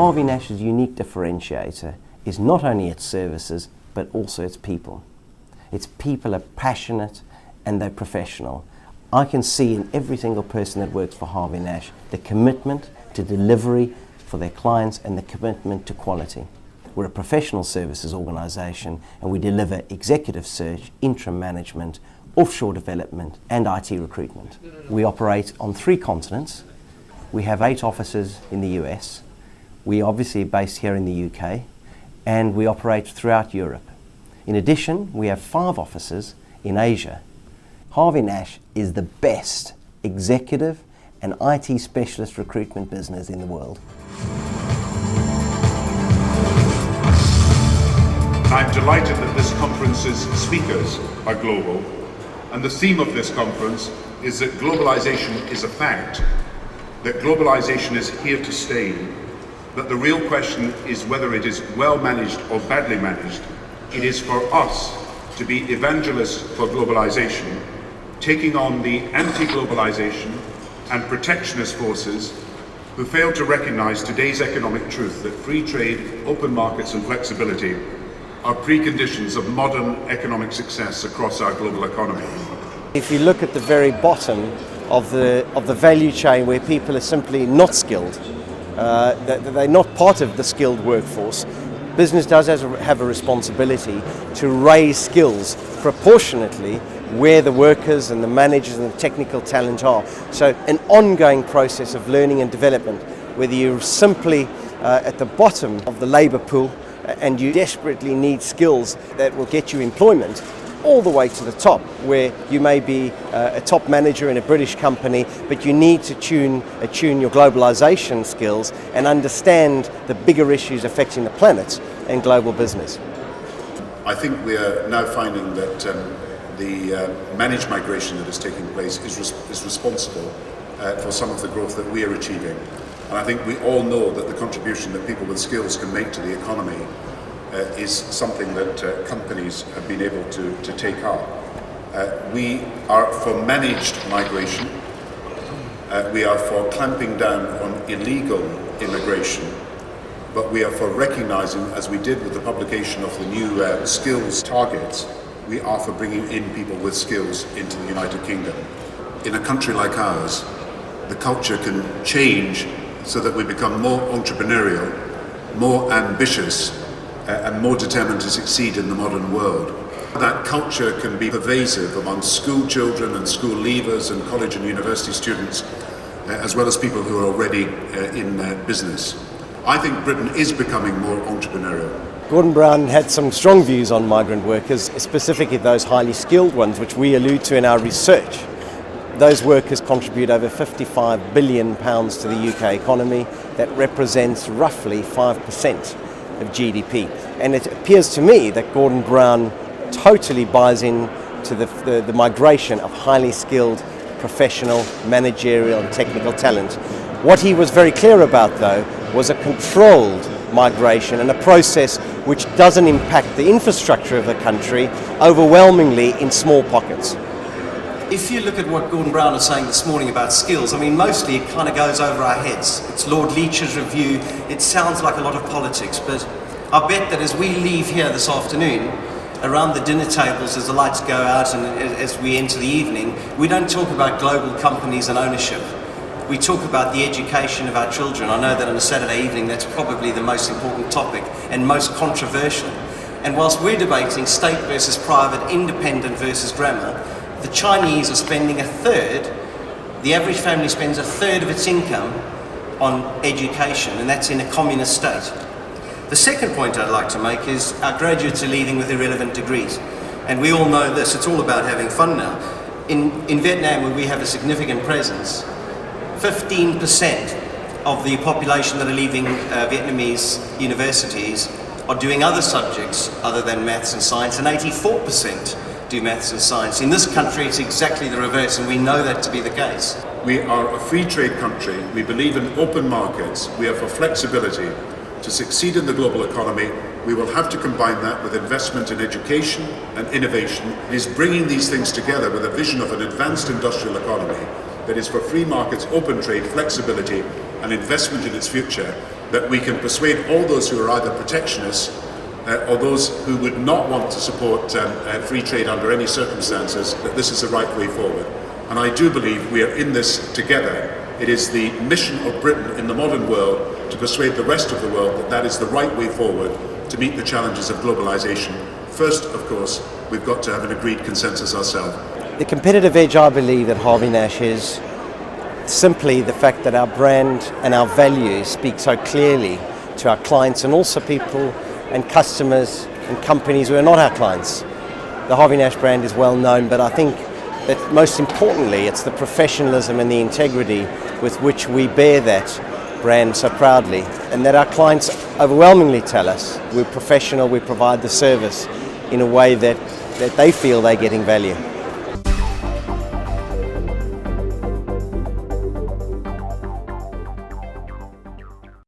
Harvey Nash's unique differentiator is not only its services, but also its people. Its people are passionate and they're professional. I can see in every single person that works for Harvey Nash the commitment to delivery for their clients and the commitment to quality. We're a professional services organisation and we deliver executive search, interim management, offshore development and IT recruitment. We operate on 3 continents. We have 8 offices in the US. We obviously are based here in the UK and we operate throughout Europe. In addition, we have 5 offices in Asia. Harvey Nash is the best executive and IT specialist recruitment business in the world. I'm delighted that this conference's speakers are global, and the theme of this conference is that globalization is a fact, that globalization is here to stay, that the real question is whether it is well managed or badly managed. It is for us to be evangelists for globalization, taking on the anti-globalization and protectionist forces who fail to recognize today's economic truth that free trade, open markets and flexibility are preconditions of modern economic success across our global economy. If you look at the very bottom of the value chain where people are simply not skilled, they're not part of the skilled workforce, business does have a responsibility to raise skills proportionately where the workers and the managers and the technical talent are. So an ongoing process of learning and development, whether you're simply at the bottom of the labour pool and you desperately need skills that will get you employment, all the way to the top where you may be a top manager in a British company, but you need to attune your globalization skills and understand the bigger issues affecting the planet and global business. I think we are now finding that the managed migration that is taking place is responsible for some of the growth that we are achieving. And I think we all know that the contribution that people with skills can make to the economy is something that companies have been able to take up. We are for managed migration. We are for clamping down on illegal immigration. But we are for recognising, as we did with the publication of the new skills targets, we are for bringing in people with skills into the United Kingdom. In a country like ours, the culture can change so that we become more entrepreneurial, more ambitious, and more determined to succeed in the modern world. That culture can be pervasive among school children and school leavers and college and university students, as well as people who are already in business. I think Britain is becoming more entrepreneurial. Gordon Brown had some strong views on migrant workers, specifically those highly skilled ones, which we allude to in our research. Those workers contribute over £55 billion to the UK economy. That represents roughly 5% of GDP. And it appears to me that Gordon Brown totally buys into the migration of highly skilled, professional, managerial and technical talent. What he was very clear about, though, was a controlled migration and a process which doesn't impact the infrastructure of the country overwhelmingly in small pockets. If you look at what Gordon Brown is saying this morning about skills, I mean, mostly it kind of goes over our heads. It's Lord Leach's review. It sounds like a lot of politics, but I bet that as we leave here this afternoon, around the dinner tables as the lights go out and as we enter the evening, we don't talk about global companies and ownership. We talk about the education of our children. I know that on a Saturday evening that's probably the most important topic and most controversial. And whilst we're debating state versus private, independent versus grammar, the Chinese are spending a third, the average family spends a third of its income on education, and that's in a communist state. The second point I'd like to make is our graduates are leaving with irrelevant degrees. And we all know this, it's all about having fun now. In Vietnam, where we have a significant presence, 15% of the population that are leaving Vietnamese universities are doing other subjects other than maths and science, and 84% do maths and science. In this country, it's exactly the reverse, and we know that to be the case. We are a free trade country. We believe in open markets. We are for flexibility. To succeed in the global economy, we will have to combine that with investment in education and innovation. It is bringing these things together with a vision of an advanced industrial economy that is for free markets, open trade, flexibility and investment in its future that we can persuade all those who are either protectionists or those who would not want to support free trade under any circumstances, that this is the right way forward. And I do believe we are in this together. It is the mission of Britain in the modern world to persuade the rest of the world that that is the right way forward to meet the challenges of globalisation. First, of course, we've got to have an agreed consensus ourselves. The competitive edge I believe that Harvey Nash is simply the fact that our brand and our values speak so clearly to our clients and also people and customers and companies who are not our clients. The Harvey Nash brand is well known, but I think that most importantly it's the professionalism and the integrity with which we bear that brand so proudly, and that our clients overwhelmingly tell us we're professional, we provide the service in a way that they feel they're getting value.